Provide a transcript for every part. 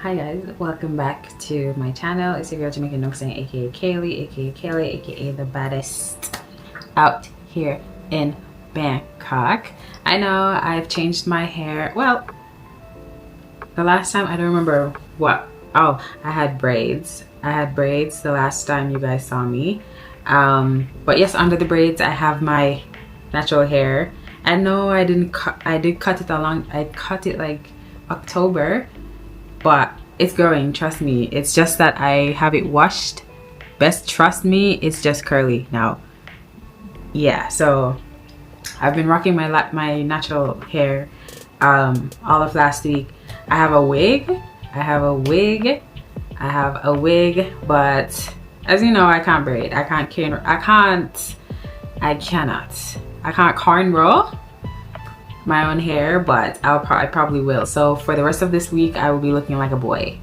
Hi guys, welcome back to my channel. It's your girl Jamaican Noxing, aka Kaylee, aka the baddest out here in Bangkok. I know I've changed my hair. Well, the last time I don't remember what. Oh, I had braids. The last time you guys saw me. But yes, under the braids I have my natural hair. I know I did cut it along. I cut it like October. But it's growing, trust me. It's just that I have it washed. Best trust me, it's just curly now. Yeah, so I've been rocking my natural hair all of last week. I have a wig, but as you know, I can't braid. I can't cornrow my own hair, but I probably will. So for the rest of this week, I will be looking like a boy.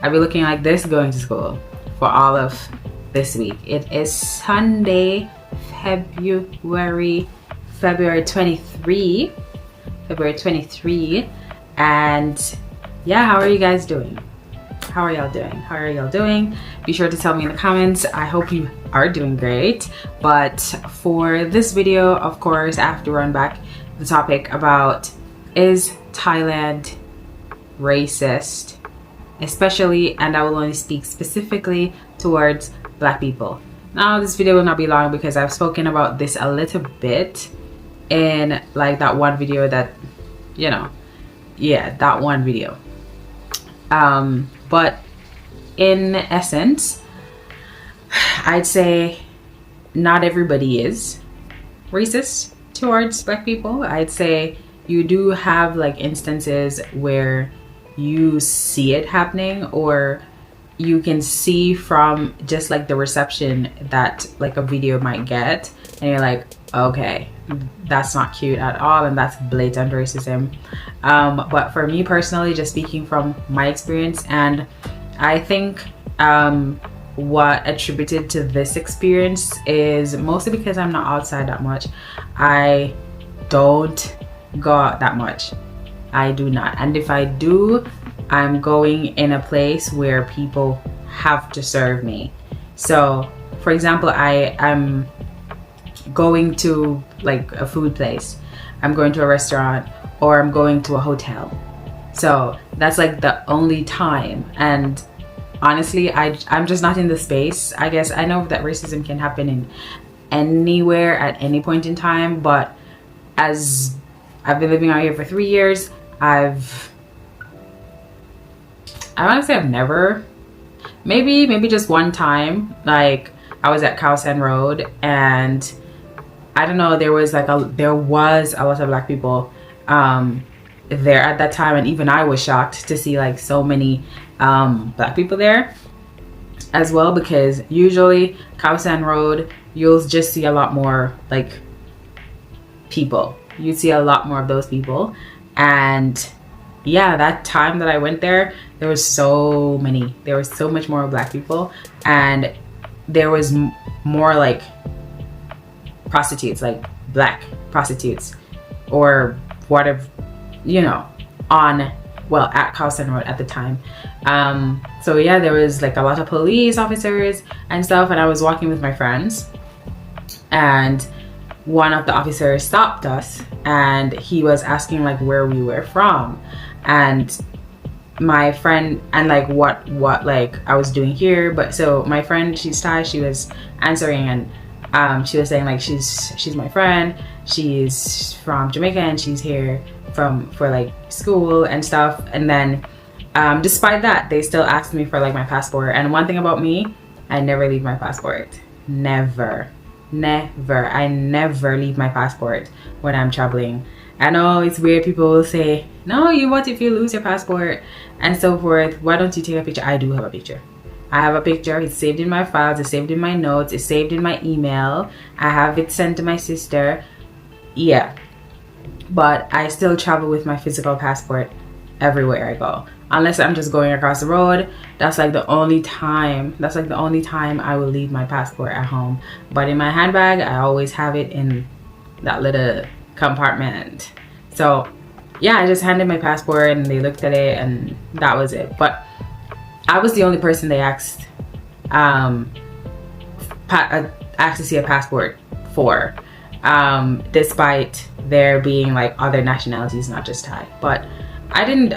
I'll be looking like this going to school for all of this week. It is Sunday, February 23, and yeah, how are you guys doing? How are y'all doing? Be sure to tell me in the comments. I hope you are doing great. But for this video, of course, I have to run back the topic about, is Thailand racist, especially, and I will only speak specifically towards black people. Now this video will not be long because I've spoken about this a little bit in like that one video that, you know, yeah, that one video. But in essence, I'd say not everybody is racist towards black people. I'd say you do have like instances where you see it happening, or you can see from just like the reception that like a video might get, and you're like, okay, that's not cute at all, and that's blatant racism. But for me personally, just speaking from my experience, and I think what attributed to this experience is mostly because I'm not outside that much. I don't go out that much. I do not. And if I do, I'm going in a place where people have to serve me. So for example, I'm going to like a food place, I'm going to a restaurant, or I'm going to a hotel. So that's like the only time. And honestly, I'm just not in the space. I guess I know that racism can happen in anywhere at any point in time, but as I've been living out here for 3 years, I want to say I've never, maybe just one time, like I was at Khao San Road, and I don't know, there was a lot of black people there at that time, and even I was shocked to see like so many black people there as well, because usually Khao San Road, you'll just see a lot more like people. You see a lot more of those people. And yeah, that time that I went there, there was so much more black people, and there was more like prostitutes, like black prostitutes or whatever, you know, at Khao San Road at the time. So yeah, there was like a lot of police officers and stuff, and I was walking with my friends, and one of the officers stopped us, and he was asking like where we were from, and my friend, and like what like I was doing here. But so my friend, she's Thai, she was answering, and she was saying like she's my friend, she's from Jamaica, and she's here for like school and stuff. And then despite that, they still asked me for like my passport. And one thing about me, I never leave my passport. Never. I never leave my passport when I'm traveling. I know it's weird, people will say, no, what if you lose your passport and so forth, why don't you take a picture? I do have a picture. I have a picture. It's saved in my files, it's saved in my notes, it's saved in my email. I have it sent to my sister. Yeah, but I still travel with my physical passport everywhere I go, unless I'm just going across the road. That's like the only time I will leave my passport at home. But in my handbag, I always have it in that little compartment. So yeah, I just handed my passport, and they looked at it, and that was it. But I was the only person they asked asked to see a passport for, despite there being like other nationalities, not just Thai. But I didn't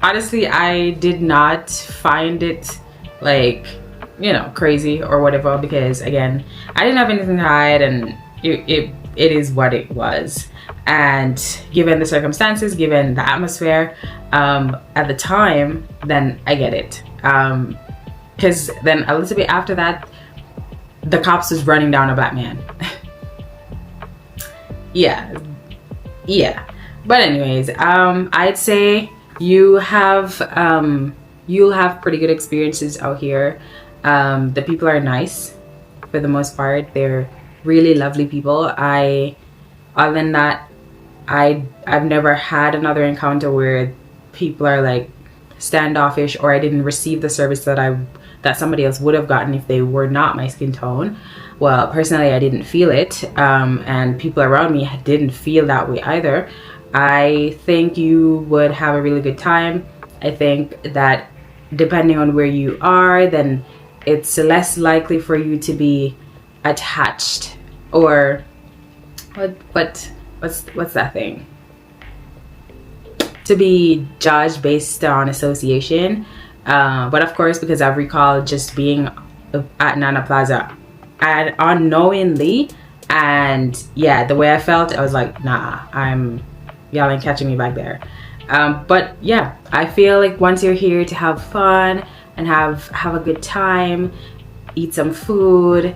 honestly, I did not find it like, you know, crazy or whatever, because again, I didn't have anything to hide, and it is what it was. And given the circumstances, given the atmosphere at the time, then I get it. Because then a little bit after that, the cops was running down a black man. yeah But anyways, I'd say you'll have pretty good experiences out here. The people are nice for the most part. They're really lovely people. Other than that, I've never had another encounter where people are like standoffish, or I didn't receive the service that somebody else would have gotten if they were not my skin tone. Well, personally, I didn't feel it, and people around me didn't feel that way either. I think you would have a really good time. I think that depending on where you are, then it's less likely for you to be attached, or what's that thing? To be judged based on association. But of course, because I've recalled just being at Nana Plaza and unknowingly, and yeah, the way I felt, I was like, nah, y'all ain't catching me back there. But yeah, I feel like once you're here to have fun and have a good time, eat some food,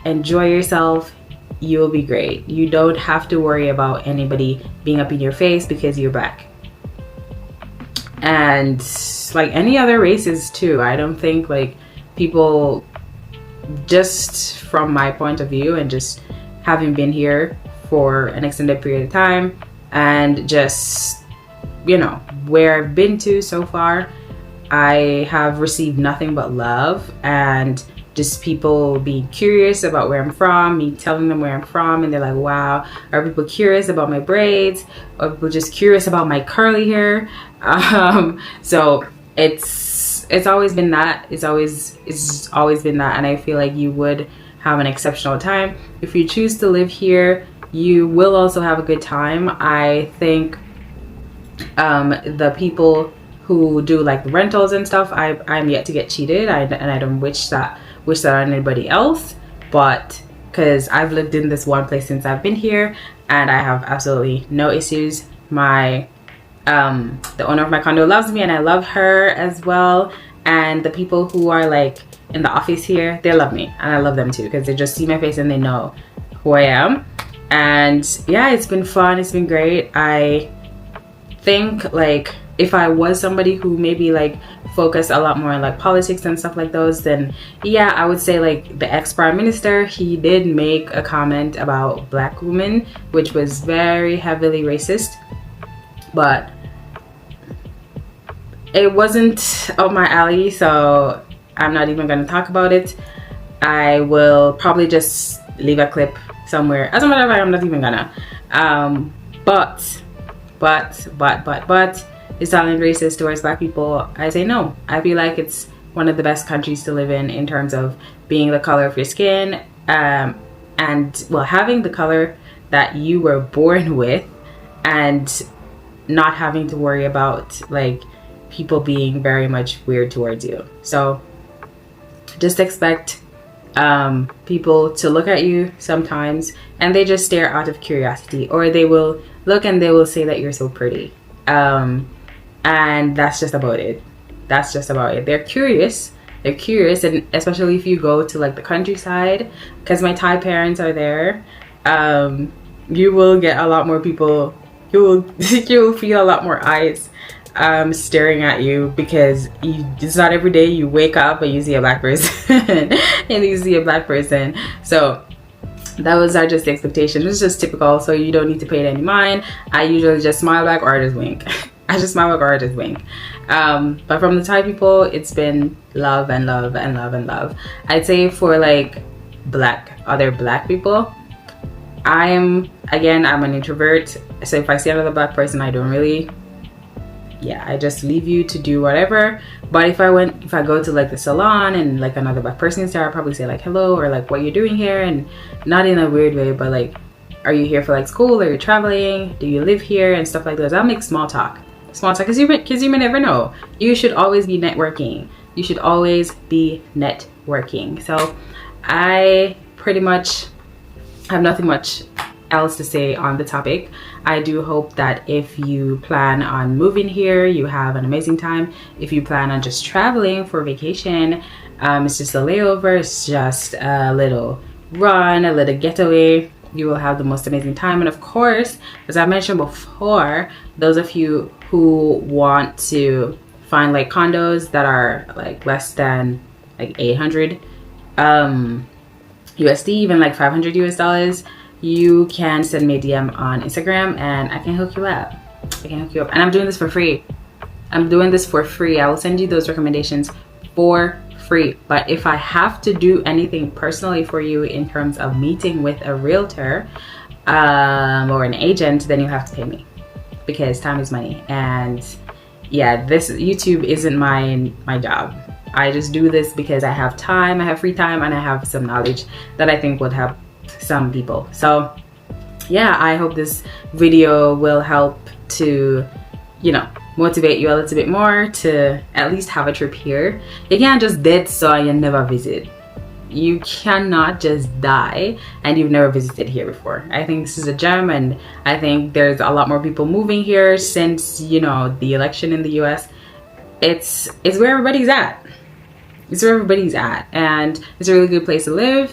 enjoy yourself, you'll be great. You don't have to worry about anybody being up in your face because you're black. And like any other races too, I don't think like people, just from my point of view and just having been here for an extended period of time, and just, you know, where I've been to so far, I have received nothing but love, and just people being curious about where I'm from, me telling them where I'm from, and they're like, wow. Are people curious about my braids? Or people just curious about my curly hair? So it's always been that. It's always been that, and I feel like you would have an exceptional time. If you choose to live here, you will also have a good time. I think the people who do like the rentals and stuff, I'm yet to get cheated, and I don't wish that on anybody else, but because I've lived in this one place since I've been here, and I have absolutely no issues. The owner of my condo loves me, and I love her as well. And the people who are like in the office here, they love me, and I love them too, because they just see my face and they know who I am. And yeah, it's been fun, it's been great. I think like if I was somebody who maybe like focused a lot more on like politics and stuff like those, then yeah, I would say like the ex-prime minister, he did make a comment about black women, which was very heavily racist, but it wasn't up my alley, so I'm not even going to talk about it. I will probably just leave a clip somewhere. As a matter of fact, I'm not even gonna. But is Thailand racist towards black people? I say no. I feel like it's one of the best countries to live in terms of being the color of your skin, and well, having the color that you were born with, and not having to worry about like people being very much weird towards you. So just expect people to look at you sometimes and they just stare out of curiosity, or they will look and they will say that you're so pretty, and that's just about it. They're curious, and especially if you go to like the countryside, because my Thai parents are there, you will get a lot more people. You will feel a lot more eyes staring at you, because it's not every day you wake up and you see a black person So those are just the expectations. It's just typical, so you don't need to pay it any mind. I usually just smile back or I just wink. But from the Thai people, it's been love and love and love and love. I'd say for like other black people, I'm an introvert, so if I see another black person, I don't really yeah, I just leave you to do whatever. But if I go to like the salon and like another black person is there, I'll probably say like hello, or like what you're doing here, and not in a weird way, but like, are you here for like school, or you're traveling, do you live here, and stuff like that. I'll make small talk because you may never know. You should always be networking. You should always be networking. So I pretty much have nothing much else to say on the topic. I do hope that if you plan on moving here, you have an amazing time. If you plan on just traveling for vacation, it's just a layover, it's just a little run, a little getaway, you will have the most amazing time. And of course, as I mentioned before, those of you who want to find like condos that are like less than like 800 USD, even like 500 US dollars, you can send me a DM on Instagram and I can hook you up. And I'm doing this for free. I will send you those recommendations for free. But if I have to do anything personally for you in terms of meeting with a realtor or an agent, then you have to pay me, because time is money. And yeah, this YouTube isn't my job. I just do this because I have time, I have free time, and I have some knowledge that I think would help some people. So yeah, I hope this video will help to, you know, motivate you a little bit more to at least have a trip here. You can't just dead so and never visit. You cannot just die and you've never visited here before. I think this is a gem, and I think there's a lot more people moving here since, you know, the election in the US. It's where everybody's at. It's where everybody's at, and it's a really good place to live.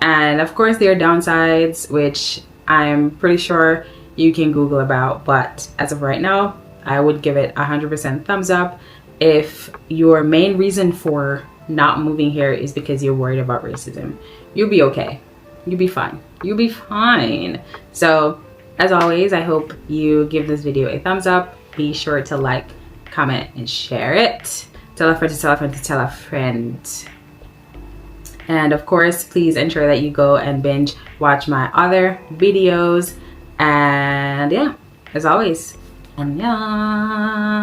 And of course there are downsides, which I'm pretty sure you can Google about, but as of right now, I would give it 100% thumbs up. If your main reason for not moving here is because you're worried about racism, you'll be okay. You'll be fine. You'll be fine. So as always, I hope you give this video a thumbs up. Be sure to like, comment, and share it. Tell a friend to tell a friend to tell a friend. And of course, please ensure that you go and binge watch my other videos. And yeah, as always, annyeong.